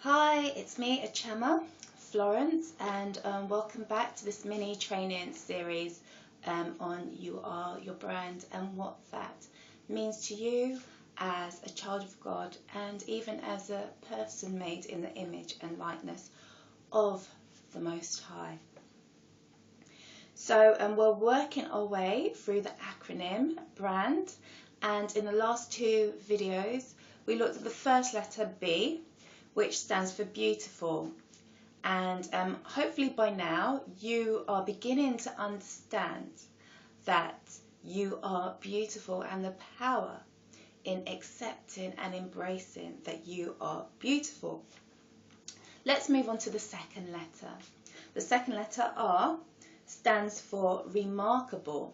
Hi, it's me, Achema Florence, and welcome back to this mini training series on You Are Your Brand and what that means to you as a child of God and even as a person made in the image and likeness of the Most High. So we're working our way through the acronym BRAND, and in the last two videos we looked at the first letter B, which stands for beautiful, and hopefully by now you are beginning to understand that you are beautiful and the power in accepting and embracing that you are beautiful. Let's move on to the second letter. The second letter R stands for remarkable,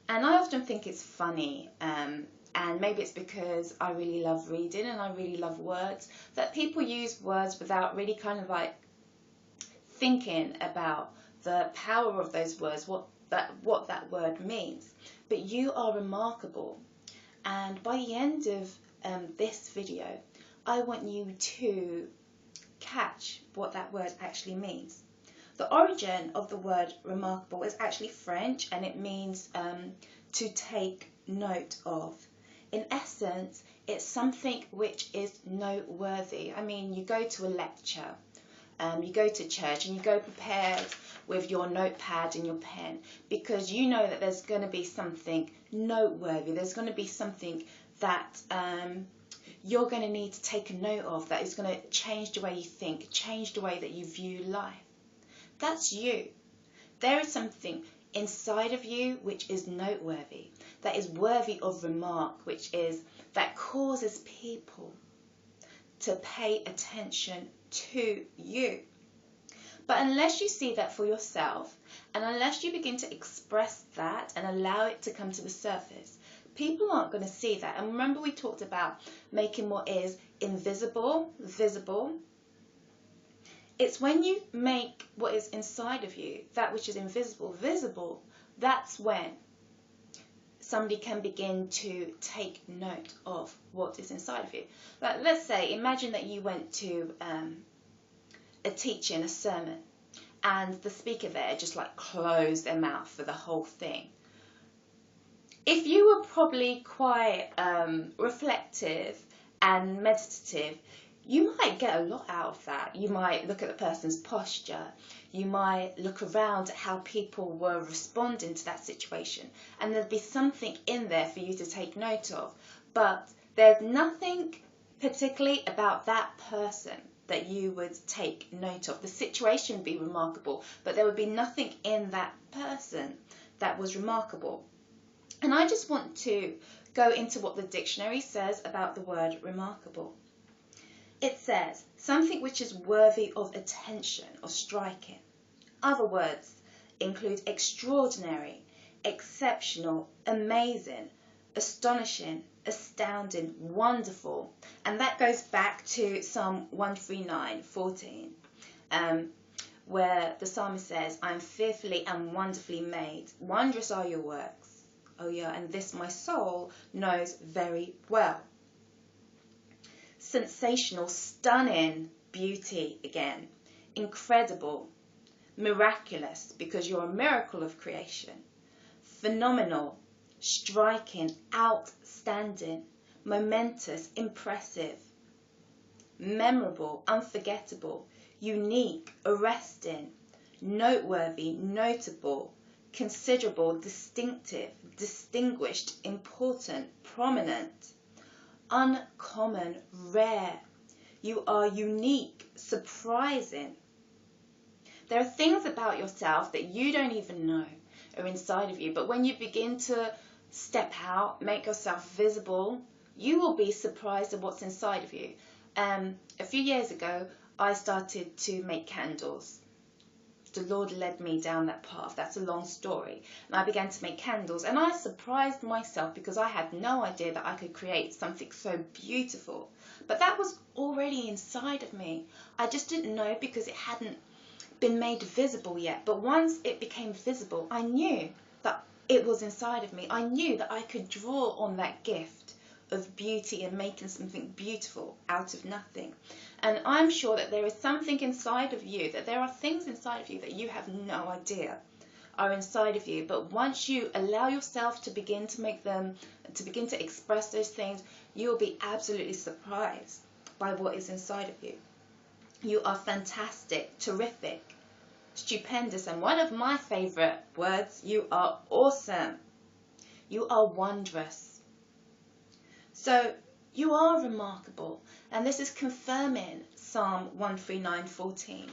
and I often think it's funny and maybe it's because I really love reading and I really love words, that people use words without really kind of like thinking about the power of those words, what that word means. But you are remarkable, and by the end of this video I want you to catch what that word actually means. The origin of the word remarkable is actually French, and it means to take note of. In essence, it's something which is noteworthy. I mean, you go to a lecture, you go to church, and you go prepared with your notepad and your pen because you know that there's going to be something noteworthy. There's going to be something that you're going to need to take a note of that is going to change the way you think, change the way that you view life. That's you. There is something inside of you which is noteworthy, that is worthy of remark, that causes people to pay attention to you. But unless you see that for yourself, and unless you begin to express that and allow it to come to the surface, people aren't going to see that. And remember, we talked about making what is invisible visible. It's when you make what is inside of you, that which is invisible, visible, that's when somebody can begin to take note of what is inside of you. Like, let's say, imagine that you went to a teaching, a sermon, and the speaker there just like closed their mouth for the whole thing. If you were probably quite reflective and meditative, you might get a lot out of that. You might look at the person's posture. You might look around at how people were responding to that situation. And there'd be something in there for you to take note of. But there's nothing particularly about that person that you would take note of. The situation would be remarkable, but there would be nothing in that person that was remarkable. And I just want to go into what the dictionary says about the word remarkable. It says, something which is worthy of attention or striking. Other words include extraordinary, exceptional, amazing, astonishing, astounding, wonderful. And that goes back to Psalm 139:14, where the psalmist says, I am fearfully and wonderfully made. Wondrous are your works, O yeah, and this my soul knows very well. Sensational, stunning beauty again, incredible, miraculous, because you're a miracle of creation, phenomenal, striking, outstanding, momentous, impressive, memorable, unforgettable, unique, arresting, noteworthy, notable, considerable, distinctive, distinguished, important, prominent, uncommon, rare. You are unique, surprising. There are things about yourself that you don't even know are inside of you, but when you begin to step out, make yourself visible, you will be surprised at what's inside of you. A few years ago, I started to make candles. The Lord led me down that path. That's a long story. And I began to make candles, and I surprised myself because I had no idea that I could create something so beautiful. But that was already inside of me. I just didn't know because it hadn't been made visible yet. But once it became visible, I knew that it was inside of me. I knew that I could draw on that gift of beauty and making something beautiful out of nothing. And I'm sure that there is something inside of you, that there are things inside of you that you have no idea are inside of you. But once you allow yourself to begin to make them, to begin to express those things, you'll be absolutely surprised by what is inside of you. You are fantastic, terrific, stupendous, and one of my favorite words, you are awesome. You are wondrous. So you are remarkable, and this is confirming Psalm 139:14,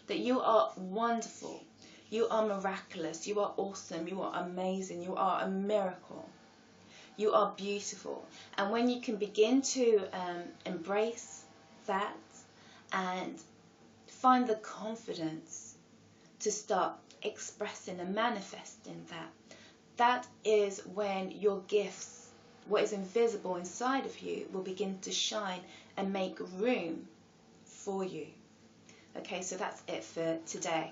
that you are wonderful, you are miraculous, you are awesome, you are amazing, you are a miracle, you are beautiful. And when you can begin to embrace that and find the confidence to start expressing and manifesting that, that is when your gifts, what is invisible inside of you, will begin to shine and make room for you. Okay, so that's it for today.